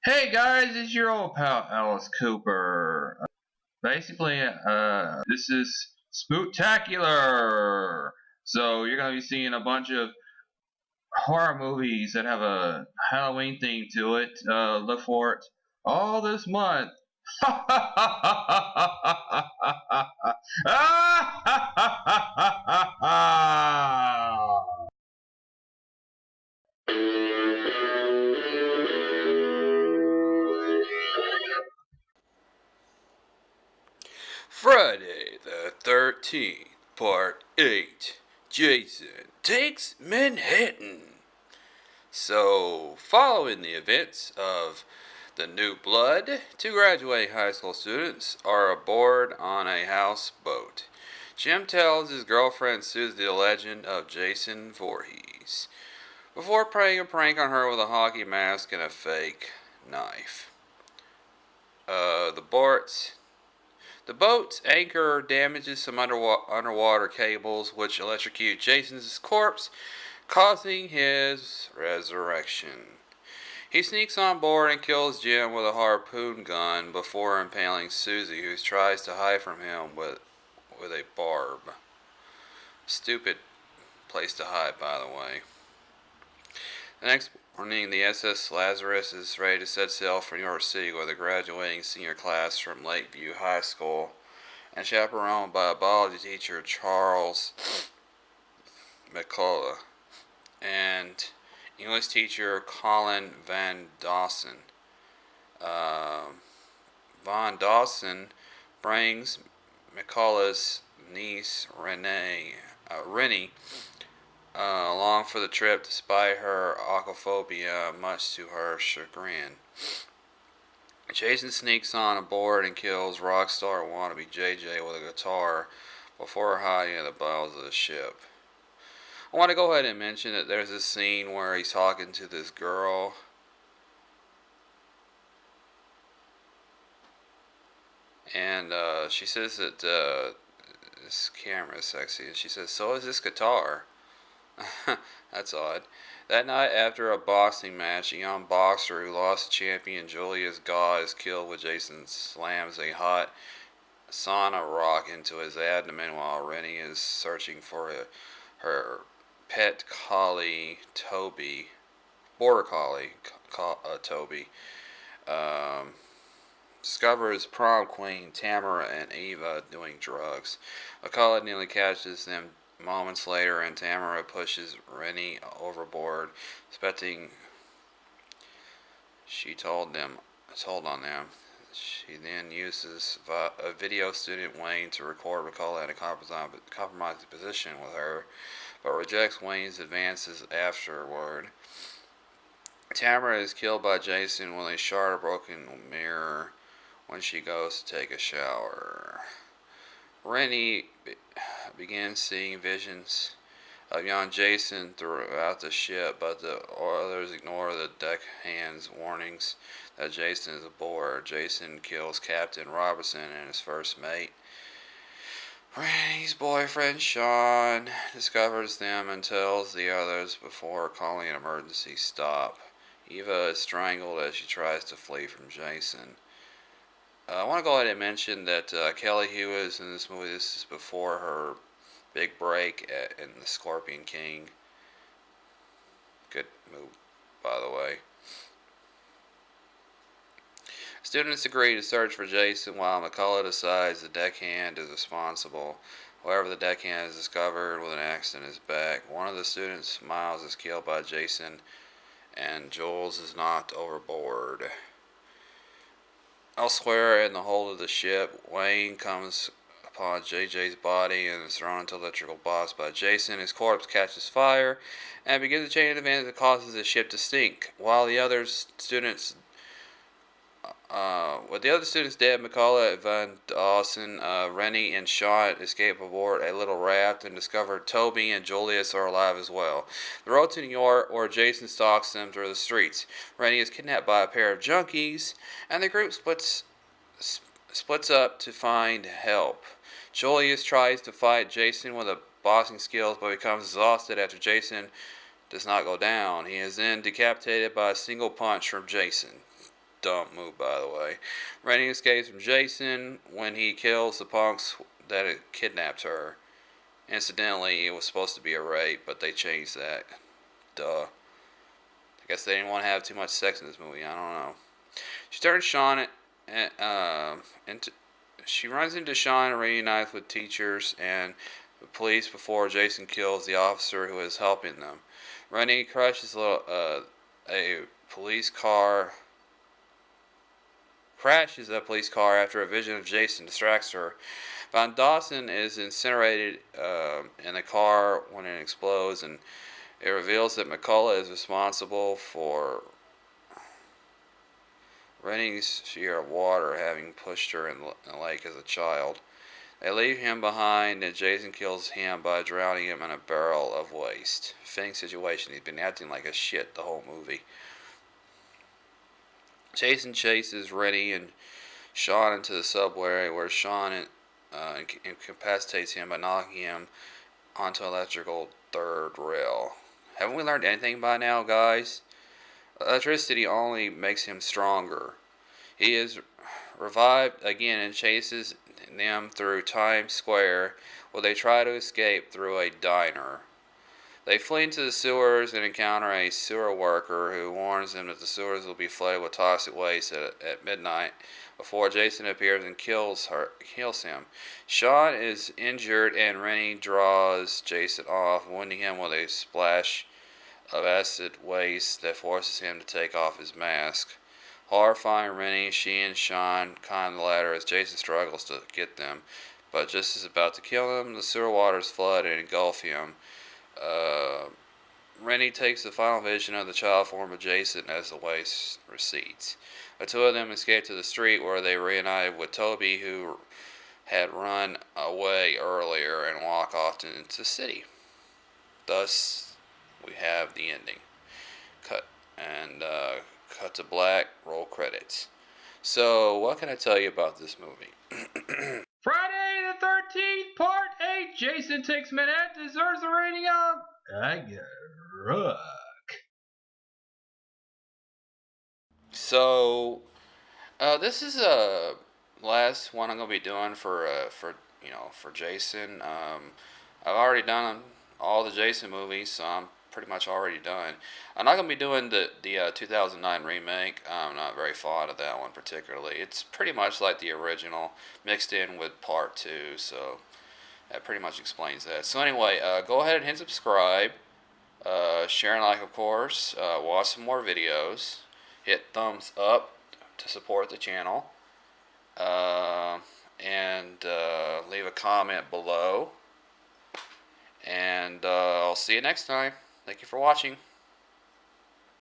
Hey guys, it's your old pal Alice Cooper. Basically, this is Spooktacular. So you're gonna be seeing a bunch of horror movies that have a Halloween theme to it. Look for it all this month. Friday the 13th, Part 8. Jason Takes Manhattan. So, following the events of The New Blood, two graduating high school students are aboard on a houseboat. Jim tells his girlfriend Susie the legend of Jason Voorhees before playing a prank on her with a hockey mask and a fake knife. The Borts The boat's anchor damages some underwater cables, which electrocute Jason's corpse, causing his resurrection. He sneaks on board and kills Jim with a harpoon gun before impaling Susie, who tries to hide from him with a barb. Stupid place to hide, by the way. The next morning, the SS Lazarus is ready to set sail for New York City with a graduating senior class from Lakeview High School and chaperoned by a biology teacher, Charles McCullough, and English teacher, Colin Van Dawson. Von Dawson brings McCullough's niece, Rennie, along for the trip despite her aquaphobia, much to her chagrin. Jason sneaks on aboard and kills rock star wannabe JJ with a guitar before hiding in the bowels of the ship. I want to go ahead and mention that there's this scene where he's talking to this girl. And she says that this camera is sexy. And she says, "So is this guitar." That's odd. That night, after a boxing match, a young boxer who lost to champion Julius Gaw is killed when Jason slams a hot sauna rock into his abdomen while Rennie is searching for her pet collie, Toby. Border collie, Toby. Um, discovers prom queen Tamara and Eva doing drugs. McCullough nearly catches them moments later, and Tamara pushes Rennie overboard, suspecting she told on them. She then uses a video student Wayne to record McCullough in a compromising position with her, but rejects Wayne's advances afterward. Tamara is killed by Jason with a shard of broken mirror when she goes to take a shower. Rennie begins seeing visions of young Jason throughout the ship, but the others ignore the deckhand's warnings that Jason is aboard. Jason kills Captain Robertson and his first mate. Rennie's boyfriend, Sean, discovers them and tells the others before calling an emergency stop. Eva is strangled as she tries to flee from Jason. I want to go ahead and mention that Kelly Hewitt is in this movie. This is before her big break in The Scorpion King. Good move, by the way. Students agree to search for Jason while McCullough decides the deckhand is responsible. However, the deckhand is discovered with an axe in his back. One of the students, Miles, is killed by Jason, and Jules is knocked overboard. Elsewhere in the hold of the ship, Wayne comes upon JJ's body and is thrown into electrical box by Jason. His corpse catches fire and begins a chain of events that causes the ship to sink. With the other students dead, McCullough, Van Dawson, Rennie, and Sean escape aboard a little raft and discover Toby and Julius are alive as well. The road to New York, where Jason stalks them through the streets. Rennie is kidnapped by a pair of junkies, and the group splits up to find help. Julius tries to fight Jason with boxing skills, but becomes exhausted after Jason does not go down. He is then decapitated by a single punch from Jason. dumb move, by the way. Rennie escapes from Jason when he kills the punks that had kidnapped her. Incidentally, it was supposed to be a rape, but they changed that. Duh. I guess they didn't want to have too much sex in this movie. I don't know. She turns Sean into. She runs into Sean and reunites with teachers and the police before Jason kills the officer who is helping them. Rennie a police car crashes a police car after a vision of Jason distracts her. Von Dawson is incinerated in the car when it explodes, and it reveals that McCullough is responsible for Rennie's share of water, having pushed her in the lake as a child. They leave him behind, and Jason kills him by drowning him in a barrel of waste. Fitting situation. He's been acting like a shit the whole movie. Jason chases Rennie and Sean into the subway, where Sean incapacitates him by knocking him onto electrical third rail. Haven't we learned anything by now, guys? Electricity only makes him stronger. He is revived again and chases them through Times Square, where they try to escape through a diner. They flee into the sewers and encounter a sewer worker who warns them that the sewers will be flooded with toxic waste at midnight before Jason appears and kills him. Sean is injured and Rennie draws Jason off, wounding him with a splash of acid waste that forces him to take off his mask. Horrifying Rennie, she and Sean climb the ladder as Jason struggles to get them, but just as about to kill him, the sewer waters flood and engulf him. Rennie takes the final vision of the child form of Jason as the waste recedes. The two of them escape to the street where they reunite with Toby, who had run away earlier, and walk off into the city. Thus, we have the ending. Cut to black, roll credits. So, what can I tell you about this movie? Friday the 13th, Part 8, Jason Takes Manhattan deserves a rating of... I got rock. So, this is a last one I'm gonna be doing for Jason. I've already done all the Jason movies, so I'm pretty much already done. I'm not gonna be doing the 2009 remake. I'm not very fond of that one particularly. It's pretty much like the original mixed in with Part 2, so that pretty much explains that. So anyway, go ahead and hit subscribe, share and like, of course. Watch some more videos. Hit thumbs up to support the channel, and leave a comment below. And I'll see you next time. Thank you for watching.